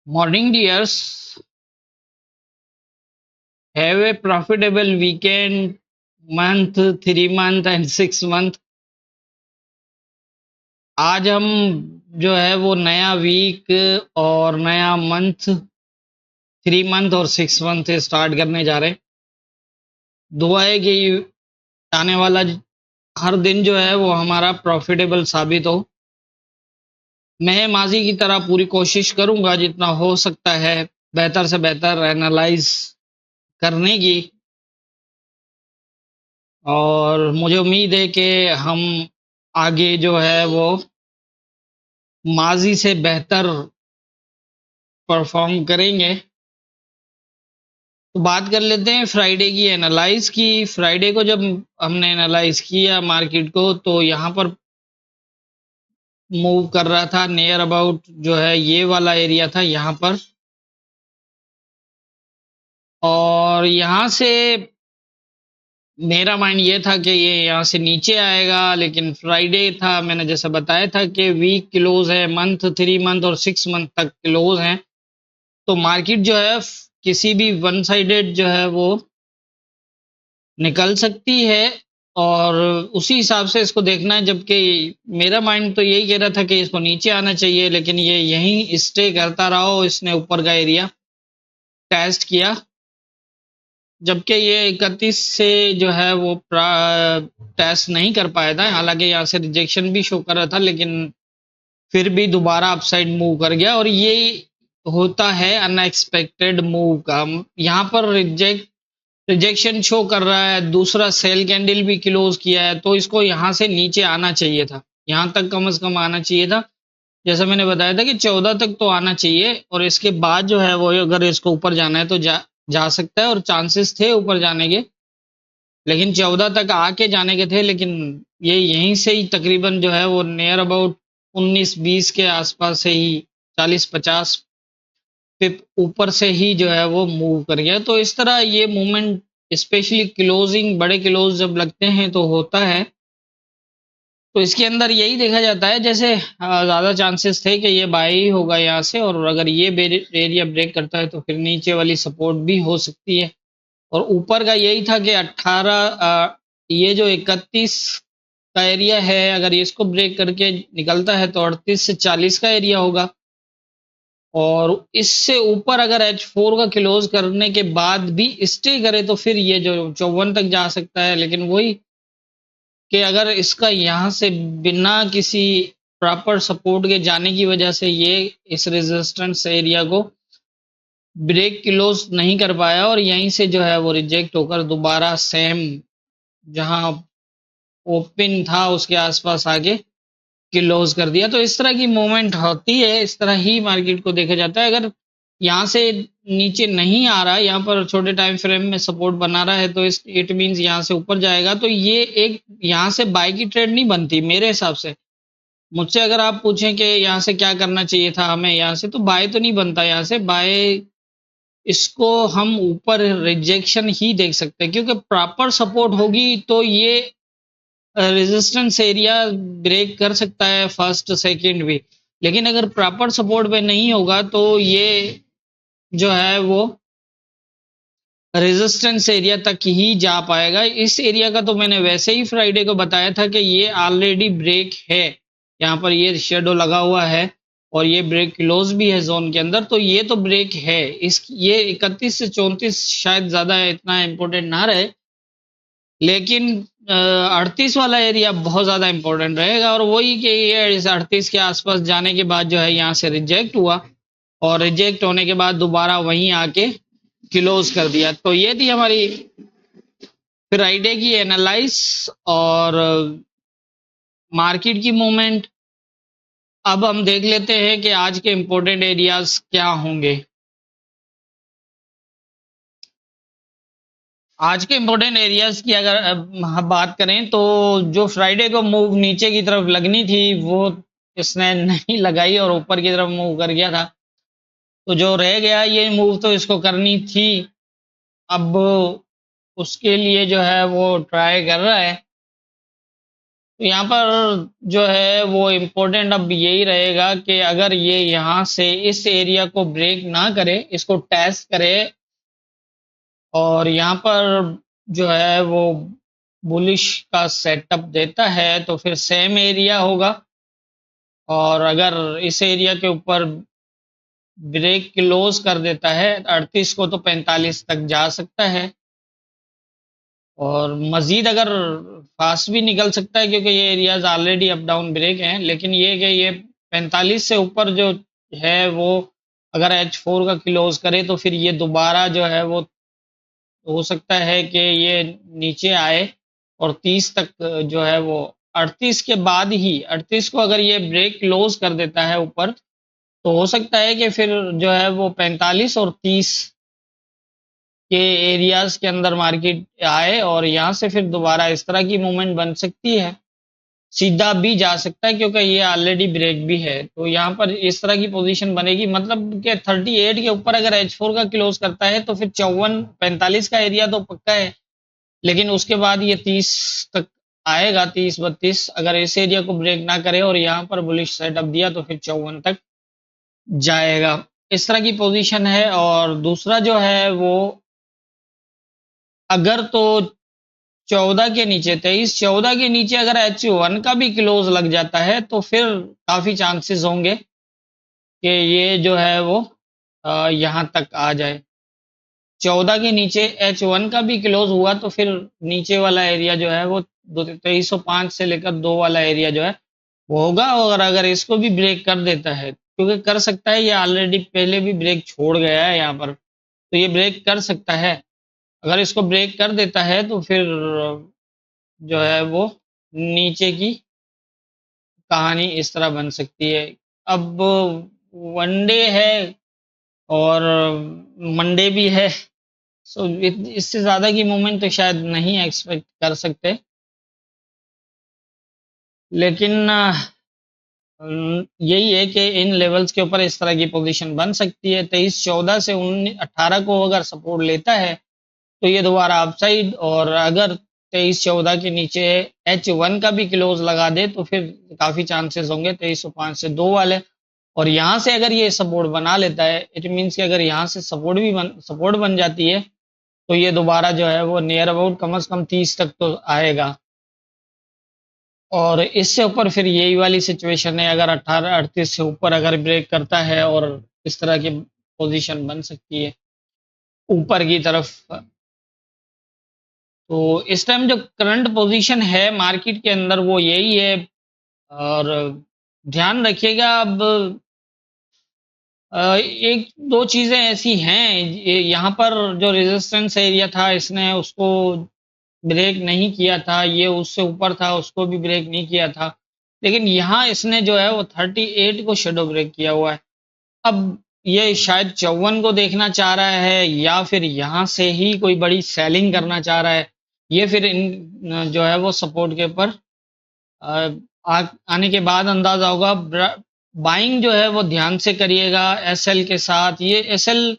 Morning, dears. Have a profitable weekend, month, 3 month and 6 month. आज हम जो है वो नया वीक और नया मंथ, 3 मंथ और 6 मंथ स्टार्ट करने जा रहे हैं। दुआ है कि आने वाला हर दिन जो है वो हमारा प्रॉफिटेबल साबित हो। मैं माजी की तरह पूरी कोशिश करूंगा जितना हो सकता है बेहतर से बेहतर एनालाइज करने की, और मुझे उम्मीद है कि हम आगे जो है वो माजी से बेहतर परफॉर्म करेंगे। तो बात कर लेते हैं फ्राइडे की एनालाइज की। फ्राइडे को जब हमने एनालाइज किया मार्केट को, तो यहाँ पर मूव कर रहा था नियर अबाउट जो है ये वाला एरिया था यहाँ पर, और यहाँ से मेरा माइंड ये था कि ये यहाँ से नीचे आएगा। लेकिन फ्राइडे था, मैंने जैसा बताया था कि वीक क्लोज है, मंथ, 3 मंथ और 6 मंथ तक क्लोज हैं। तो मार्केट जो है किसी भी वन साइडेड जो है वो निकल सकती है, और उसी हिसाब से इसको देखना है। जबकि मेरा माइंड तो यही कह रहा था कि इसको नीचे आना चाहिए, लेकिन ये यहीं स्टे करता रहा हो। इसने ऊपर का एरिया टेस्ट किया, जबकि ये 31 से जो है वो टेस्ट नहीं कर पाया था। हालांकि यहाँ से रिजेक्शन भी शो कर रहा था, लेकिन फिर भी दोबारा अपसाइड मूव कर गया। और ये होता है अनएक्सपेक्टेड मूव का। यहाँ पर रिजेक्शन शो कर रहा है, दूसरा सेल कैंडल भी क्लोज किया है, तो इसको यहाँ से नीचे आना चाहिए था, यहाँ तक कम से कम आना चाहिए था। जैसा मैंने बताया था कि 14 तक तो आना चाहिए, और इसके बाद जो है वो अगर इसको ऊपर जाना है तो जा सकता है, और चांसेस थे ऊपर जाने के। लेकिन 14 तक आके जाने के थे, लेकिन ये यहीं से ही तकरीबन जो है वो नियर अबाउट 19-20 के आसपास से ही 40-50 पिप ऊपर से ही जो है वो मूव कर गया। तो इस तरह ये मूवमेंट, स्पेशली क्लोजिंग, बड़े क्लोज जब लगते हैं तो होता है। तो इसके अंदर यही देखा जाता है, जैसे ज्यादा चांसेस थे कि ये बाय ही होगा यहाँ से, और अगर ये एरिया ब्रेक करता है तो फिर नीचे वाली सपोर्ट भी हो सकती है। और ऊपर का यही था कि 18, ये जो 31 का एरिया है, अगर इसको ब्रेक करके निकलता है तो 38 से 40 का एरिया होगा। और इससे ऊपर अगर H4 का क्लोज करने के बाद भी स्टे करे तो फिर ये जो 54 तक जा सकता है। लेकिन वही कि अगर इसका यहाँ से बिना किसी प्रॉपर सपोर्ट के जाने की वजह से ये इस रेजिस्टेंस एरिया को ब्रेक क्लोज नहीं कर पाया, और यहीं से जो है वो रिजेक्ट होकर दोबारा सेम जहां ओपन था उसके आसपास आके क्लोज कर दिया। तो इस तरह की मूवमेंट होती है, इस तरह ही मार्केट को देखा जाता है। अगर यहाँ से नीचे नहीं आ रहा, यहाँ पर छोटे टाइम फ्रेम में सपोर्ट बना रहा है, तो इट मींस यहाँ से ऊपर जाएगा। तो ये एक यहाँ से बाय की ट्रेड नहीं बनती मेरे हिसाब से। मुझसे अगर आप पूछें कि यहाँ से क्या करना चाहिए था हमें, यहाँ से तो बाय तो नहीं बनता। यहाँ से बाय, इसको हम ऊपर रिजेक्शन ही देख सकते हैं, क्योंकि प्रॉपर सपोर्ट होगी तो ये रेजिस्टेंस एरिया ब्रेक कर सकता है फर्स्ट सेकंड भी। लेकिन अगर प्रॉपर सपोर्ट पे नहीं होगा तो ये जो है वो रेजिस्टेंस एरिया तक ही जा पाएगा। इस एरिया का तो मैंने वैसे ही फ्राइडे को बताया था कि ये ऑलरेडी ब्रेक है। यहाँ पर ये शेडो लगा हुआ है और ये ब्रेक क्लोज भी है जोन के अंदर, तो ये तो ब्रेक है। इस ये 31 से 34 शायद ज्यादा इतना इम्पोर्टेंट ना रहे, लेकिन 38 वाला एरिया बहुत ज़्यादा इंपॉर्टेंट रहेगा। और वही कि ये इस 38 के आसपास जाने के बाद जो है यहाँ से रिजेक्ट हुआ, और रिजेक्ट होने के बाद दोबारा वहीं आके क्लोज कर दिया। तो ये थी हमारी फ्राइडे की एनालाइज और मार्केट की मूवमेंट। अब हम देख लेते हैं कि आज के इम्पोर्टेंट एरियाज क्या होंगे। आज के इम्पोर्टेंट एरियाज की अगर हम बात करें, तो जो फ्राइडे को मूव नीचे की तरफ लगनी थी वो इसने नहीं लगाई और ऊपर की तरफ मूव कर गया था। तो जो रह गया ये मूव तो इसको करनी थी। अब उसके लिए जो है वो ट्राई कर रहा है। तो यहाँ पर जो है वो इम्पोर्टेंट अब यही रहेगा कि अगर ये यहाँ से इस एरिया को ब्रेक ना करे, इसको टेस्ट करे और यहाँ पर जो है वो बुलिश का सेटअप देता है तो फिर सेम एरिया होगा। और अगर इस एरिया के ऊपर ब्रेक क्लोज कर देता है 38 को तो 45 तक जा सकता है और मजीद अगर फास्ट भी निकल सकता है क्योंकि ये areas already up down break हैं। लेकिन ये कि ये 45 से ऊपर जो है वो अगर H4 का क्लोज करे तो फिर ये दोबारा जो है वो हो सकता है कि ये नीचे आए और 30 तक जो है वो 38 के बाद ही 38 को अगर ये ब्रेक क्लोज कर देता है ऊपर तो हो सकता है कि फिर जो है वो 45 और 30 के एरियाज के अंदर मार्केट आए और यहाँ से फिर दोबारा इस तरह की मूवमेंट बन सकती है। सीधा भी जा सकता है क्योंकि ये ऑलरेडी ब्रेक भी है। तो यहाँ पर इस तरह की पोजीशन बनेगी, मतलब कि 38 के ऊपर अगर H4 का क्लोज करता है तो फिर 54 45 का एरिया तो पक्का है। लेकिन उसके बाद ये 30 तक आएगा, 30-32 अगर इस एरिया को ब्रेक ना करे और यहाँ पर बुलिश सेटअप दिया तो फिर 54 तक जाएगा। इस तरह की पोजीशन है। और दूसरा जो है वो अगर तो 14 के नीचे 23-14 के नीचे अगर H1 का भी क्लोज लग जाता है तो फिर काफी चांसेस होंगे कि ये जो है वो यहाँ तक आ जाए। 14 के नीचे H1 का भी क्लोज हुआ तो फिर नीचे वाला एरिया जो है वो 2305 से लेकर 2 वाला एरिया जो है वो होगा। और अगर इसको भी ब्रेक कर देता है, क्योंकि कर सकता है, ये ऑलरेडी पहले भी ब्रेक छोड़ गया है यहाँ पर, तो ये ब्रेक कर सकता है। अगर इसको ब्रेक कर देता है तो फिर जो है वो नीचे की कहानी इस तरह बन सकती है। अब वनडे है और मंडे भी है, सो इससे ज्यादा की मूवमेंट तो शायद नहीं एक्सपेक्ट कर सकते। लेकिन यही है कि इन लेवल्स के ऊपर इस तरह की पोजीशन बन सकती है। 23-14 से 18 को अगर सपोर्ट लेता है तो ये दोबारा अपसाइड, और अगर 23-14 के नीचे H1 का भी क्लोज लगा दे तो फिर काफी चांसेस होंगे 2305 से 2 वाले। और यहाँ से अगर ये सपोर्ट बना लेता है, इट मीन्स कि अगर यहाँ से सपोर्ट बन जाती है तो ये दोबारा जो है वो नियर अबाउट कम से कम 30 तक तो आएगा। और इससे ऊपर फिर यही वाली सिचुएशन है, अगर 18-38 से ऊपर अगर ब्रेक करता है और इस तरह की पोजीशन बन सकती है ऊपर की तरफ। तो इस टाइम जो करंट पोजीशन है मार्केट के अंदर वो यही है। और ध्यान रखिएगा, अब एक दो चीजें ऐसी हैं, यहाँ पर जो रेजिस्टेंस एरिया था इसने उसको ब्रेक नहीं किया था, ये उससे ऊपर था उसको भी ब्रेक नहीं किया था। लेकिन यहाँ इसने जो है वो 38 को शेडो ब्रेक किया हुआ है। अब ये शायद 54 को देखना चाह रहा है या फिर यहाँ से ही कोई बड़ी सेलिंग करना चाह रहा है। ये फिर इन जो है वो सपोर्ट के ऊपर आने के बाद अंदाजा होगा। बाइंग जो है वो ध्यान से करिएगा एसएल के साथ। ये एसएल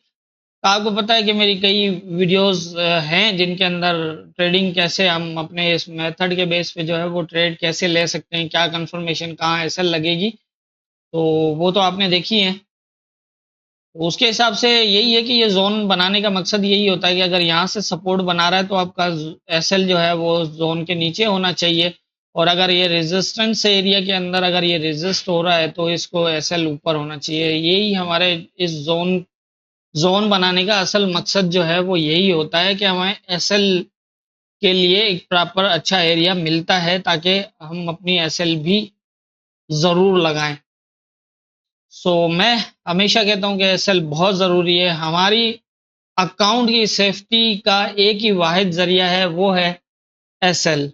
का आपको पता है कि मेरी कई वीडियोस हैं जिनके अंदर ट्रेडिंग कैसे हम अपने इस मेथड के बेस पे जो है वो ट्रेड कैसे ले सकते हैं, क्या कंफर्मेशन कहाँ एसएल लगेगी, तो वो तो आपने देखी है। तो उसके हिसाब से यही है कि ये जोन बनाने का मकसद यही होता है कि अगर यहाँ से सपोर्ट बना रहा है तो आपका एसएल जो है वो जोन के नीचे होना चाहिए। और अगर ये रेजिस्टेंस एरिया के अंदर अगर ये रेजिस्ट हो रहा है तो इसको एसएल ऊपर होना चाहिए। यही हमारे इस जोन बनाने का असल मकसद जो है वो यही होता है कि हमें एसएल के लिए एक प्रॉपर अच्छा एरिया मिलता है ताकि हम अपनी एसएल भी ज़रूर लगाएं। सो मैं हमेशा कहता हूं कि एसएल बहुत ज़रूरी है। हमारी अकाउंट की सेफ्टी का एक ही वाहिद ज़रिया है, वो है एसएल।